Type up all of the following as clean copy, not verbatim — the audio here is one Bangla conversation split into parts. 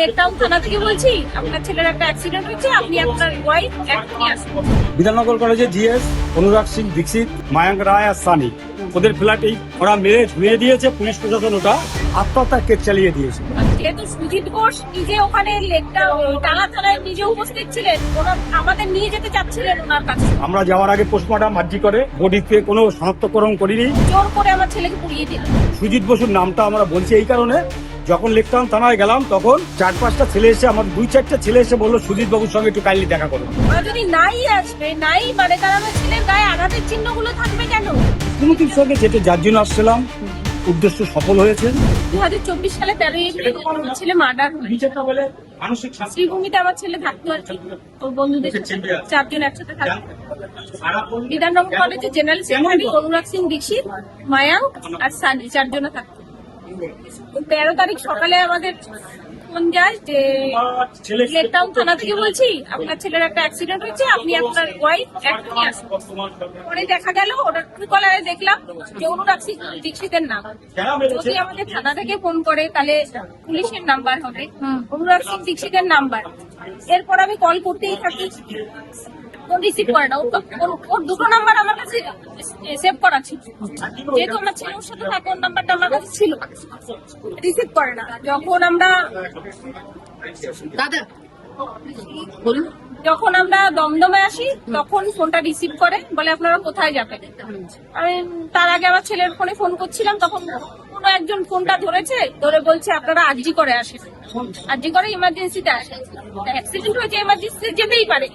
লেকটাউন থানা থেকে বলছি, আপনার ছেলের একটা অ্যাক্সিডেন্ট হয়েছে, আপনি আপনার ওয়াইফ এখনই আসুন। বিধাননগর কলেজে জিএস, অনুরাগ সিং দীক্ষিত, মায়াঙ্ক রায় আর সানি ওদের ফ্ল্যাটেই ওরা মেরে ধুয়ে দিয়েছে। পুলিশ প্রশাসন ওটা আত্মহত্যা কেস চালিয়ে দিয়েছে। যেহেতু সুজিত ঘোষ নিজে ওখানে টানা থানায় নিজে উপস্থিত ছিলেন, ওনার আমাদের নিয়ে যেতে চাচ্ছিলেন ওনার কাছে। আমরা যাওয়ার আগে পোস্টমর্টম আর্জি করে বডিতে কোনো শনাক্তকরণ করিনি, জোর করে আমার ছেলেকে পুড়িয়ে দিল। সুজিত বসুর নামটা আমরা বলছি এই কারণে, যখন লেকটাউন থানায় গেলাম তখন 4-5টা ছেলে এসে, আমার 2-4টা ছেলে এসে বললো সুজিত বাবুর সঙ্গে একটু কাইন্ডলি দেখা করুন। ওরা যদি নাই আসবে, নাই মানে তার আমার ছেলের গায়ে আঘাতের চিহ্নগুলো থাকবে কেন? মুখ্যমন্ত্রীর সঙ্গে যেটা যার জন্য আসছিলাম, উদ্দেশ্য সফল হয়েছে। 2024 সালে 13 এপ্রিল আমার ছেলে মার্ডার হয়। শ্রীভূমিতে আমার ছেলে থাকতো আর কি, ওর বন্ধুদের সাথে 4 জন একসাথে থাকতো। বিধাননগর কলেজে জেনারেল সেক্রেটারি অনুরাগ সিং দীক্ষিত, মায়াঙ্ক আর সানি 4 জন থাকতো। 13 তারিখ সকালে আমাদের ফোন যায় যে লেকটাউন থানা থেকে বলছি, আপনার ছেলের একটা অ্যাক্সিডেন্ট হয়েছে, আপনি আপনার ওয়াইফ এখনই আসুন। পরে দেখা গেল ওটা ট্রুকলারে দেখলাম যে অনুরাগ সিং দীক্ষিতের নাম। যদি আমাদের থানা থেকে ফোন করে তাহলে পুলিশের নাম্বার হবে, অনুরাগ সিং দীক্ষিতের নাম্বার। এরপর আমি কল করতেই থাকি, ফোন রিসিভ করে না। ওর দুটো নাম্বার আমার কাছে সেভ করা ছিল, যেহেতু আমার ছেলে ওর সাথে থাকে, ওর নাম্বারটা আমার কাছে ছিল, রিসিভ করে না। যখন আমরা যখন আমরা দমদমে আসি তখন ফোনটা রিসিভ করে, বলে আপনারা কোথায় যাবেন। আমি তার আগে আমার ছেলের ফোনে ফোন করছিলাম, তখন কোনো একজন ফোনটা ধরেছে, ধরে বলছে আপনারা আরজি করে আসেন, আরজি করে ইমার্জেন্সিতে আসেন, অ্যাক্সিডেন্ট হয়েছে এমার্জেন্সি যেতেই পারে।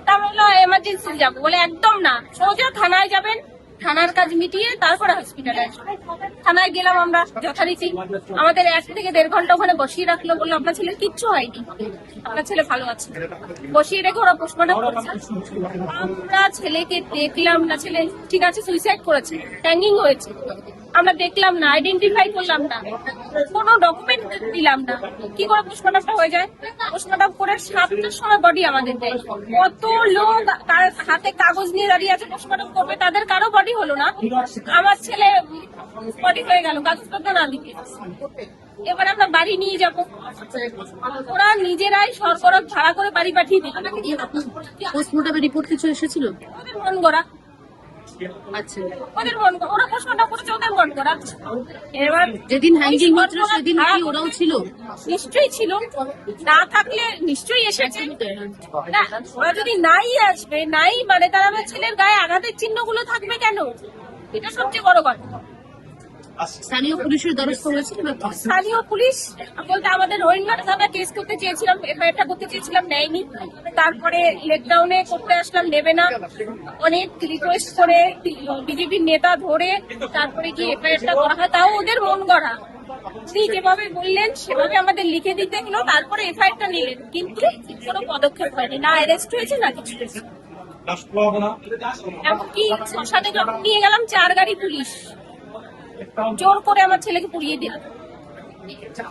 তা বললো এমার্জেন্সি যাবো, বলে একদম না, সোজা থানায় যাবেন, থানার কাজ মিটিয়ে তারপরে হসপিটালে আসবেন। থানায় গেলাম আমরা যথারীতি, আমাদের 1 থেকে 1.5 ঘন্টা ওখানে বসিয়ে রাখলো, বললো আপনার ছেলের কিচ্ছু হয়নি, আপনার ছেলে ভালো আছে। বসিয়ে রেখে ওরা পোস্টমর্টম করেছে। আমরা ছেলেকে দেখলাম না, ছেলে ঠিক আছে সুইসাইড করেছে, হ্যাঙ্গিং হয়েছে, আমরা দেখলাম না, আইডেন্টিফাই করলাম না, কোনো ডকুমেন্ট দিলাম না, কি করে পোস্টমর্টমটা হয়ে যায়? পোস্টমর্টম করে 7টার সময় বডি আমাদের দেয়। কত লোক হাতে কাগজ নিয়ে দাঁড়িয়ে আছে পোস্টমর্টম করবে, তাদের কারো বডি হলো না, আমার ছেলে বডি হয়ে গেল কাগজপত্র না দিতে। এবার আমরা বাড়ি নিয়ে যাব, ওরা নিজেরাই সরবরাহ ভাড়া করে বাড়ি পাঠিয়ে দিল। পোস্টমর্টমের রিপোর্ট কিছু এসেছিল? ওদের মন গড়া, আচ্ছা, ওদের মন গড়া, ওরা পোস্টমর্টম করেছে ওদের মন গড়া। এবার যেদিন হ্যাঙ্গিং হচ্ছিল সেদিন কি ওরাও ছিল? নিশ্চয়ই ছিল, না থাকলে নিশ্চয়ই এসেছে না। ওরা যদি নাই আসবে, নাই মানে তার আমার ছেলের গায়ে আঘাতের চিহ্নগুলো থাকবে কেন? এটা সবচেয়ে বড় কথা। স্থানীয় পুলিশের দ্বারস্থ হয়েছিল? স্থানীয় পুলিশ বলতে আমাদের রোহিঙ্গা থানা কেস করতে চেয়েছিলাম, এফআইআরটা করতে চেয়েছিলাম, নেয়নি। তারপরে লেকডাউনে করতে আসলাম, নেবে না, অনেক রিকোয়েস্ট করে বিজেপির নেতা ধরে তারপরে কি এফআইআরটা করা হয়, তাও ওদের মন গড়া। তিনি যেভাবে বললেন সেভাবে আমাদের লিখে দিতে হলো, তারপরে এফআইআরটা নিলেন, কিন্তু কোনো পদক্ষেপ হয়নি, না অ্যারেস্ট হয়েছে না কিছু। এমনকি শ্মশানে যখন নিয়ে গেলাম 4 গাড়ি পুলিশ, জোর করে আমার ছেলেকে পুড়িয়ে দিল।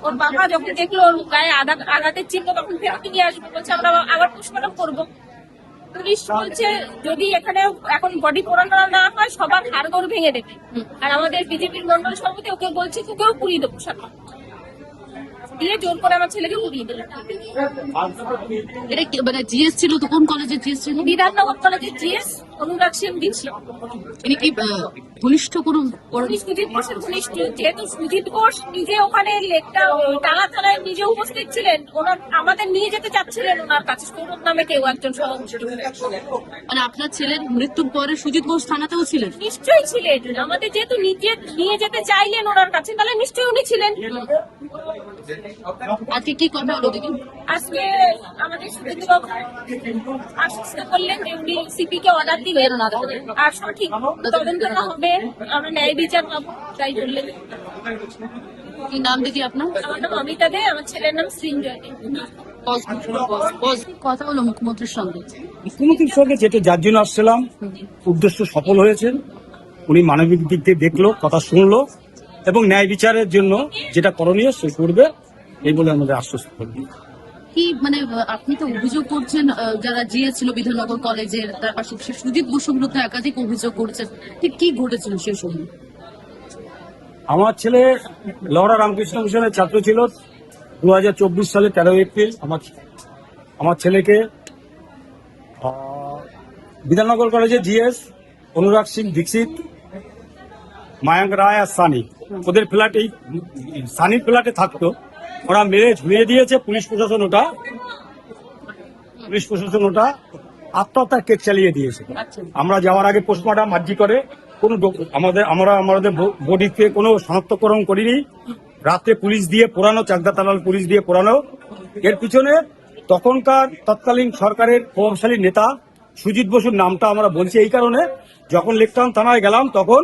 ওর বাবা যখন দেখলো ওর গায়ে আঘাতের চিহ্ন, তখন ফেরত নিয়ে আসবো, বলছে আমরা আবার পোস্টমর্টম করবো। পুলিশ বলছে যদি এখানে এখন বডি পোড়ানো না হয় সবার হাড়গোড় ভেঙে দেবে। আর আমাদের বিজেপির মন্ডল সভাপতি ওকে বলছে তোকেও পুড়িয়ে দেবো সাথে, দিয়ে জোর করে আমার ছেলেকে পুড়িয়ে দিল। এটা মানে জিএস ছিল তো? কোন কলেজে জিএস ছিল? বিধাননগর কলেজের জিএস অনুরাগ সিং দীক্ষিত। ইনি কি ঘনিষ্ঠ কোনো? সুজিত ঘোষের ঘনিষ্ঠ, যেহেতু সুজিত ঘোষ নিজে ওখানে টানা থানায় নিজে উপস্থিত ছিলেন, ওনার আমাদের নিয়ে যেতে চাচ্ছিলেন ওনার কাছে, সৌরভ নামে কেউ একজন সহযোগী। মানে আপনার ছেলের মৃত্যুর পরে সুজিত ঘোষ থানাতেও ছিলেন? নিশ্চয়ই ছিলেন, আমাদের যেহেতু নিয়ে যেতে চাইলেন ওনার কাছে, তাহলে নিশ্চয়ই উনি ছিলেন। আজকে কি কথা হলো দেখুন? আজকে আমাদের সুজিতবাবু আশ্বস্ত করলেন যে উনি সিপি কে অর্ডার দিবেন আর সঠিক তদন্তটা হবে, আমরা ন্যায় বিচার পাবো, তাই বললেন। কি নাম দেখি আপনার? আমার নাম অমিতা দে, আমার ছেলের নাম সৃঞ্জয় দে। কথা হলো মুখ্যমন্ত্রীর সঙ্গে? মুখ্যমন্ত্রীর সঙ্গে যেটা যার জন্য আসছিলাম, উদ্দেশ্য সফল হয়েছে। উনি মানবিক দিক দিয়ে দেখলো, কথা শুনলো এবং ন্যায় বিচারের জন্য যেটা করণীয় সে করবে, এই বলে আমাদের আশ্বস্ত করবে। কি মানে আপনি তো অভিযোগ করছেন যারা জিএস ছিল বিধাননগর কলেজের, তার পাশাপাশি সুজিত বসুর বিরুদ্ধে একাধিক অভিযোগ করছেন, ঠিক কি ঘটেছিল সেই সময়? আমার ছেলে লহরা রামকৃষ্ণ মিশনের ছাত্র ছিল, 2024 সালে 13 এপ্রিল আমার ছেলেকে বিধাননগর কলেজে জিএস, অনুরাগ সিং দীক্ষিত, মায়াঙ্ক রায় আর সানি, ওদের ফ্ল্যাটেই, সানির ফ্ল্যাটে থাকতো, ওরা মেরে ঝুলিয়ে দিয়েছে। পুলিশ প্রশাসন ওটা আত্মহত্যার কেস চালিয়ে দিয়েছে। আমরা যাওয়ার আগে পোস্টমর্টম আর্জি করে কোনো আমাদের বডিতে কোনো শনাক্তকরণ করিনি। রাত্রে পুলিশ দিয়ে পোড়ানো, চাকদা তালাল পুলিশ দিয়ে পোড়ানো। এর পিছনে তখনকার তৎকালীন সরকারের প্রভাবশালী নেতা সুজিত বসুর নামটা আমরা বলছি এই কারণে, যখন লেকটাউন থানায় গেলাম তখন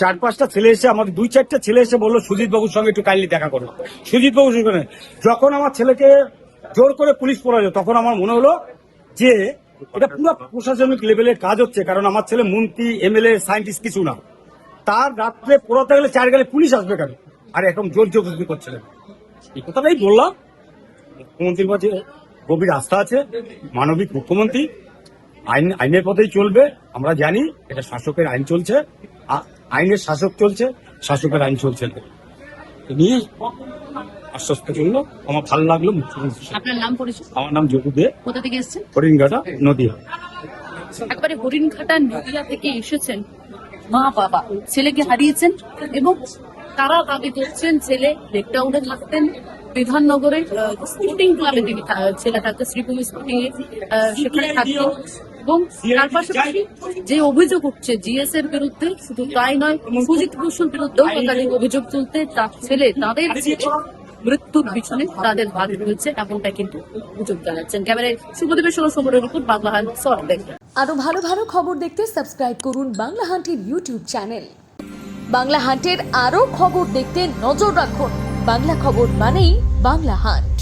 4-5টা ছেলে এসে, আমাদের 2-4টা ছেলে এসে বললো সুজিত বাবুর সঙ্গে একটু কাইন্ডলি দেখা করো। সুজিত বাবুর সঙ্গে যখন আমার ছেলেকে জোর করে পুলিশ পড়ালো, তখন আমার মনে হলো যে এটা পুরো প্রশাসনিক লেভেলের কাজ হচ্ছে, কারণ আমার ছেলে মন্ত্রী, এমএলএ, সায়েন্টিস্ট কিছু না। তার রাত্রে পড়াতে গেলে 4 গেলে পুলিশ আসবে কেন? আর এখন জোর জবরদস্তি করছিলেন। এই কথাটাই বললাম। মুখ্যমন্ত্রীর কাছে গভীর আস্থা আছে, মানবিক মুখ্যমন্ত্রী, আইনের পথেই চলবে। আমরা জানি এটা শাসকের আইন চলছে, আইনের শাসক চলছে, শাসকের আইন চলছে। নিয়ে আশ্বস্ত করলো, আমার ভালো লাগলো। আপনার নাম পরিচয়? আমার নাম যোগু দে, কোথা থেকে এসেছেন? হরিণঘাটা, নদীয়া। একবারে হরিণঘাটা নদীয়া থেকে এসেছেন। মা বাবা ছেলেকে হারিয়েছেন এবং তারা দাবি করছেন ছেলে লেকটাউনে থাকতেন, বিধাননগরের স্পোর্টিং ক্লাবে তিনি ছেলে থাকতেন, শ্রীভূমি স্পোর্টিং এ সেখানে থাকতেন। এবং তার পাশাপাশি যে অভিযোগ উঠছে জিএস এর বিরুদ্ধে, শুধু তাই নয়, সুজিত বসুর বিরুদ্ধেও একাধিক অভিযোগ চলতে, তার ছেলে, তাদের মৃত্যুর পিছনে তাদের ভাগ রয়েছে, এমনটা কিন্তু অভিযোগ জানাচ্ছেন। ক্যামেরায় শুভদেবের সঙ্গে সমরের উপর বাংলা হাট সর দেখবেন। আরো ভালো ভালো খবর দেখতে সাবস্ক্রাইব করুন বাংলা হান্টের ইউটিউব চ্যানেল। বাংলা হান্টের আরো খবর দেখতে নজর রাখুন। বাংলা খবর মানেই বাংলা হান্ট।